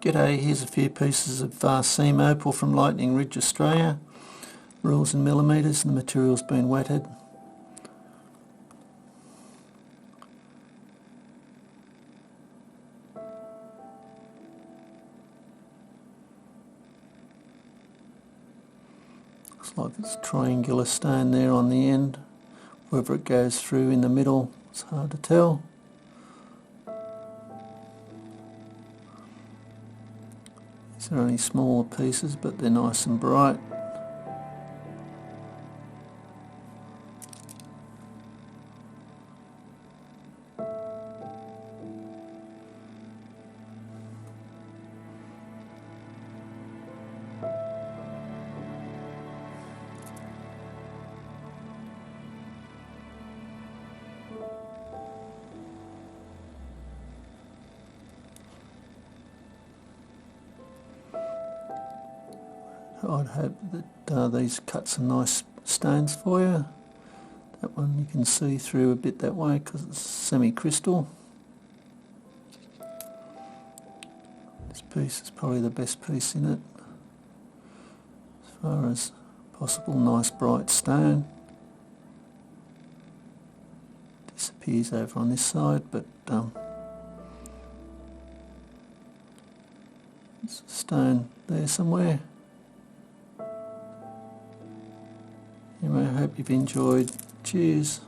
G'day, here's a few pieces of seam opal from Lightning Ridge, Australia. Rules in millimetres and the material's been wetted. Looks like it's triangular stone there on the end. Whether it goes through in the middle, it's hard to tell. These are only smaller pieces, but they're nice and bright. I'd hope that these cut some nice stones for you. That one you can see through a bit that way because it's semi-crystal. This piece is probably the best piece in it as far as possible. Nice bright stone. Disappears over on this side, but there's a stone there somewhere. Anyway, I hope you've enjoyed. Cheers.